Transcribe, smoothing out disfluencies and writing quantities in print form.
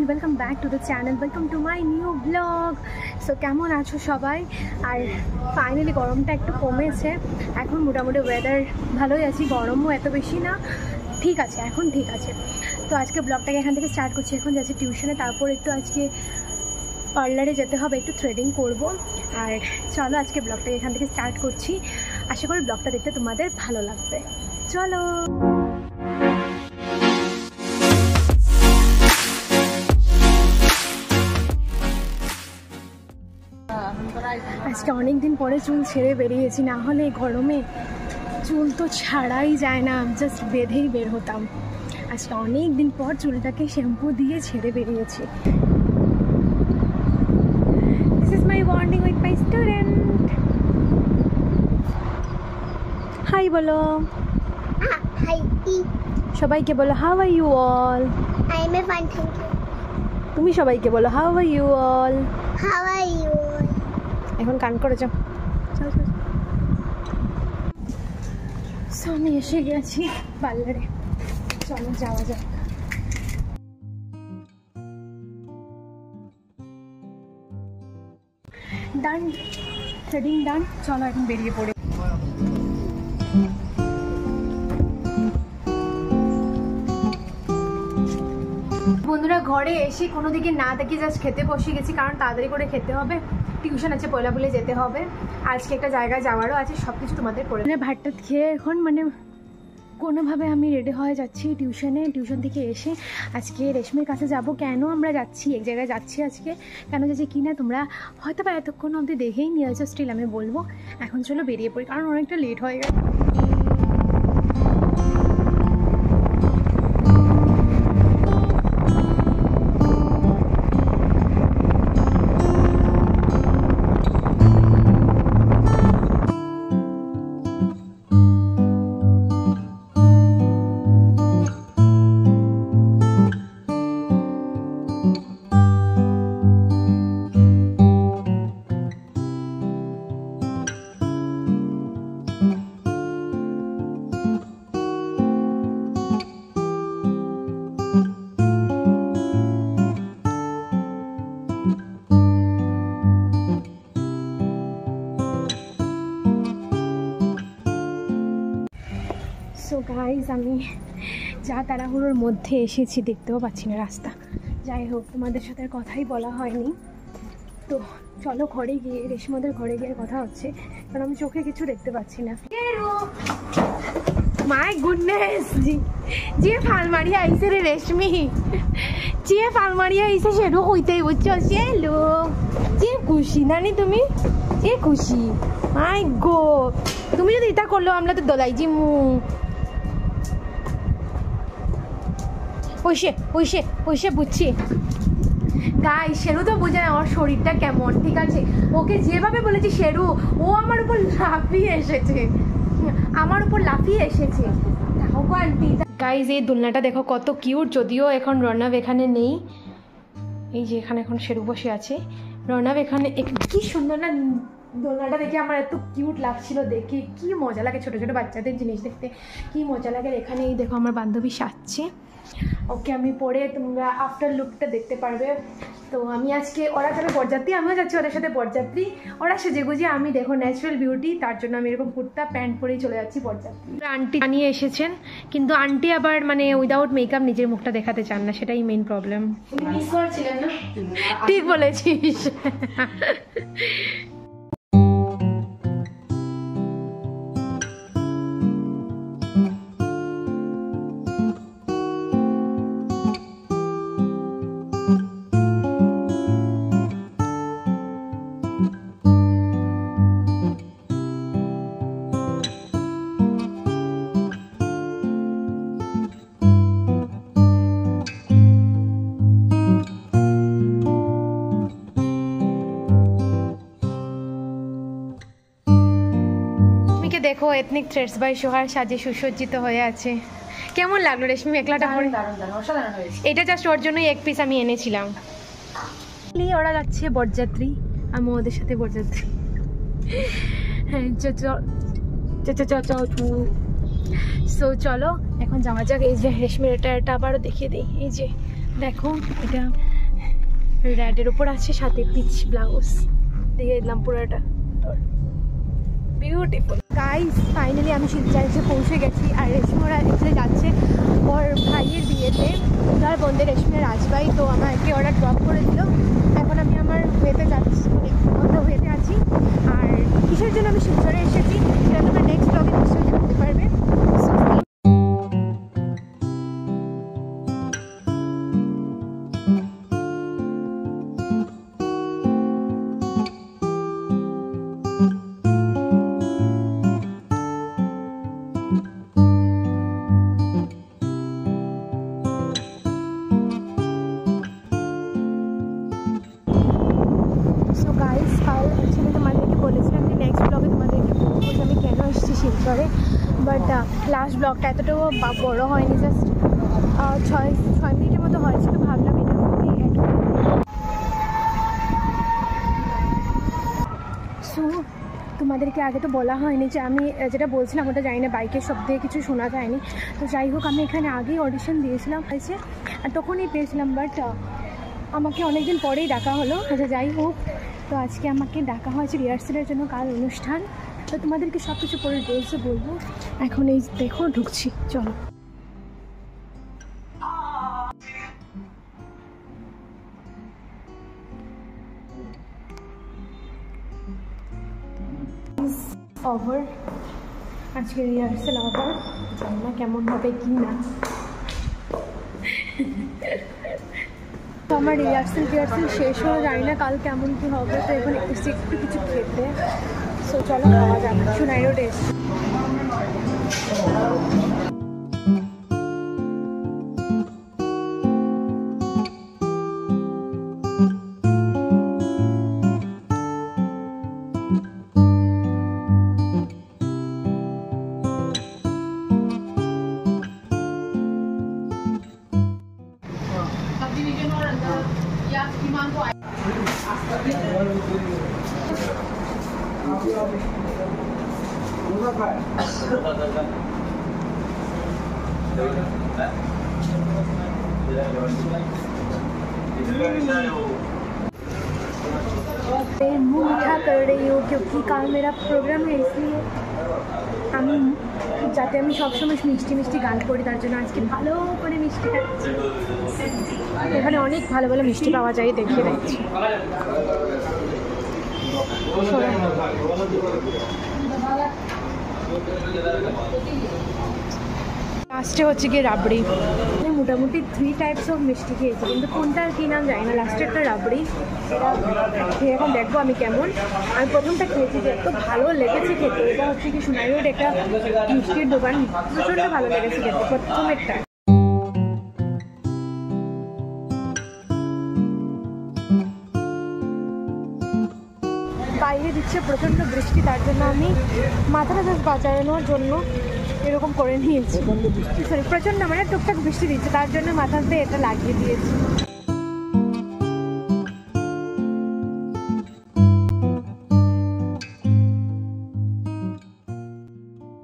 Everyone, welcome back to the channel, welcome to my new blog. So কেমন আছো সবাই? আর finally গরমটা একটু কমেছে, এখন মোটামুটি ওয়েদার ভালোই আছি, গরমও এত বেশি না, ঠিক আছে, এখন ঠিক আছে। তো আজকে ব্লগটাকে এখান থেকে স্টার্ট করছি। এখন যাচ্ছি টিউশনে, তারপর একটু আজকে পার্লারে যেতে হবে, একটু থ্রেডিং করব। আর চলো আজকে ব্লগটাকে এখান থেকে স্টার্ট করছি। আশা করি ব্লগটা দেখতে তোমাদের ভালো লাগবে। চলো। আজকে অনেক দিন পরে চুল ছেড়ে বেরিয়েছি, না হলে গরমে চুল তো ছাড়াই যায় না, জাস্ট বেঁধেই বের হতাম। আজকে অনেক দিন পর চুলটাকে শ্যাম্পু দিয়ে ছেড়ে বেরিয়েছি। This is my bonding with my student. Hi বলো। হাই। সবাইকে বলো how are you all. I am fine, thank you. তুমি সবাইকে বলো how are you all. How are you. এখন কান করে যাও। সো আমি এসে গেছি পার্লারে, চলো যাওয়া যাক। ডান, থ্রেডিং ডান, চলো এখন বেরিয়ে পড়ে। বন্ধুরা, ঘরে এসে কোনো দিকে না দেখে জাস্ট খেতে বসে গেছি, কারণ তাড়াতাড়ি করে খেতে হবে, টিউশন আছে, পয়লা বলে যেতে হবে, আজকে একটা জায়গায় যাওয়ারও আছে, সব কিছু তোমাদের করে ভাতটা খেয়ে এখন কোনোভাবে আমি রেডি হয়ে যাচ্ছি টিউশনে। টিউশন থেকে এসে আজকে রেশমির কাছে যাব। কেন আমরা যাচ্ছি, এক জায়গায় যাচ্ছি আজকে, কেন যাচ্ছি কি না তোমরা হয়তো বা এতক্ষণ অবধি দেখেই নিয়ে আসো, স্টিল আমি বলবো। এখন চলো বেরিয়ে পড়ি, কারণ অনেকটা লেট হয়ে গেছে। সো গাইজ, আমি যা তাড়াহুড়োর মধ্যে এসেছি, দেখতেও পাচ্ছি না রাস্তা। যাই হোক, তোমাদের সাথে আর কথাই বলা হয়নি, তো চলো ঘরে গিয়ে, রেশমাদের ঘরে গিয়ে কথা হচ্ছে, কারণ আমি চোখে কিছু দেখতে পাচ্ছি না। মাই গুডনেস, যে ফাল মারিয়া আইসে রে রেশমি, যে ফাল মারিয়া আইসে সেরু হইতেই বুঝছো, সেলো যে খুশি নানি তুমি, যে খুশি। মাই গো, তুমি যদি এটা করলো আমরা তো দলাই জি মু ওইসে বুঝছি। গাই শেরু তো বুঝে না আমার শরীরটা কেমন, ঠিক আছে, ওকে যেভাবে বলেছি শেরু, ও আমার উপর লাফিয়ে এসেছে, আন্টি। গাইজ, এই দোলনাটা দেখো কত কিউট, যদিও এখন রণব এখানে নেই, এই যে এখানে এখন শেরু বসে আছে, রণব এখানে। কি সুন্দর না দোলনাটা, দেখে আমার এত কিউট লাগছিল, দেখে কি মজা লাগে, ছোটো ছোটো বাচ্চাদের জিনিস দেখতে কি মজা লাগে। এখানে এই দেখো আমার বান্ধবী সাজছে, ওকে আমি পরে তোমরা আফটার লুকটা দেখতে পারবে। তো আমি আজকে, ওরা যাবে বরযাত্রী, আমিও যাচ্ছি ওদের সাথে বরযাত্রী, ওরা সেজে গুজে, আমি দেখো ন্যাচারাল বিউটি, তার জন্য আমি এরকম কুর্তা প্যান্ট পরেই চলে যাচ্ছি বরযাত্রী। আন্টি বানিয়ে এসেছেন, কিন্তু আন্টি আবার উইদাউট মেকআপ নিজের মুখটা দেখাতে চান না, সেটাই মেইন প্রবলেম। ঠিক বলেছিস। দেখো এথনিক থ্রেডস বাই সোহার সাজে সুসজ্জিত হয়ে আছে। কেমন লাগলো রেশমি একলাটা পরে? এটা জাস্ট ওর জন্যই এক পিস আমি এনেছিলাম। ওরা যাচ্ছে বরযাত্রী, আমি ওদের সাথে বরযাত্রী। হ্যাঁ সো চলো এখন যাওয়া যাক। এই যে রেশমির এটা আবারও দেখিয়ে দিই, এই যে দেখো এটা রেডের ওপর আছে, সাথে পিচ ব্লাউজ দিয়ে দিলাম পুরোটা। বিউটিফুল গাইস, ফাইনালি আমি শিলচর এসে পৌঁছে গেছি। আর রেশমিরা এসে যাচ্ছে ওর ভাইয়ের বিয়েতে, তার বোনদের রেশমির রাজবাই, তো আমাকে ওরা ড্রপ করে দিল। এখন আমি আমার ওয়েতে যাচ্ছি, অন্য ওয়েতে আছি। আর কিসের জন্য আমি শিলচরে এসেছি সেটা তোমরা নেক্সট ব্লগে নিশ্চয়ই জানতে পারবে। শিলচরে, বাট লাস্ট ব্লগটা এতটাও বড়ো হয়নি, জাস্ট 6 মিনিটের মতো হয়েছিল। ভাবলাম এটার মধ্যেই অ্যাড করব। সো তোমাদেরকে আগে তো বলা হয়নি যে আমি যেটা বলছিলাম ওটা জানি না, বাইকের শব্দে কিছু শোনা যায়নি। তো যাই হোক, আমি এখানে আগেই অডিশন দিয়েছিলাম হয়েছে, আর তখনই পেয়েছিলাম, বাট আমাকে অনেকদিন পরেই ডাকা হলো। আচ্ছা যাই হোক, তো আজকে আমাকে ডাকা হয়েছে রিহার্সেলের জন্য, কাল অনুষ্ঠান। তো তোমাদেরকে সব কিছু পরে ডিটেলসে বলবো। এখন এই দেখো ঢুকছি, চলো। ওভার, আজকে রিহার্সেল ওভার, জানি না কেমন হবে কি না। তো আমার রিহার্সেল শেষ হয়ে জানি না কাল কেমন কী হবে। তো এখন একটু কিছু খেতে, সো চলো খাওয়া যাবে। সুনাই রোডে এসছি। मुँह मीठा कर रही हूँ क्योंकि कल मेरा प्रोग्राम है, इसलिए আমি যাতে আমি সবসময় মিষ্টি মিষ্টি গান করি, তার জন্য আজকে ভালো করে মিষ্টি খাচ্ছি। এখানে অনেক ভালো ভালো মিষ্টি পাওয়া যায়, দেখিয়ে দিচ্ছি। লাস্টে হচ্ছে গিয়ে রাবড়ি। আমি মোটামুটি 3 টাইপস অফ মিষ্টি খেয়েছি, কিন্তু কোনটার কী নাম জানি না। লাস্টেরটা রাবড়ি, খেয়ে এখন দেখবো আমি কেমন। আমি প্রথমটা খেয়েছি, যে এত ভালো লেগেছে খেতে। এটা হচ্ছে কি সোনাই রোড একটা মিষ্টির দোকান, প্রচণ্ড ভালো লেগেছে খেতে প্রথমেরটা। বাইরে দিচ্ছে প্রচণ্ড বৃষ্টি, তার জন্য আমি মাথাটা জাস্ট বাঁচানোর জন্য এরকম করে নিয়েছি। সরি, প্রচণ্ড মানে টুকটাক বৃষ্টি দিচ্ছে, তার জন্য মাথাতে এটা লাগিয়ে দিয়েছি।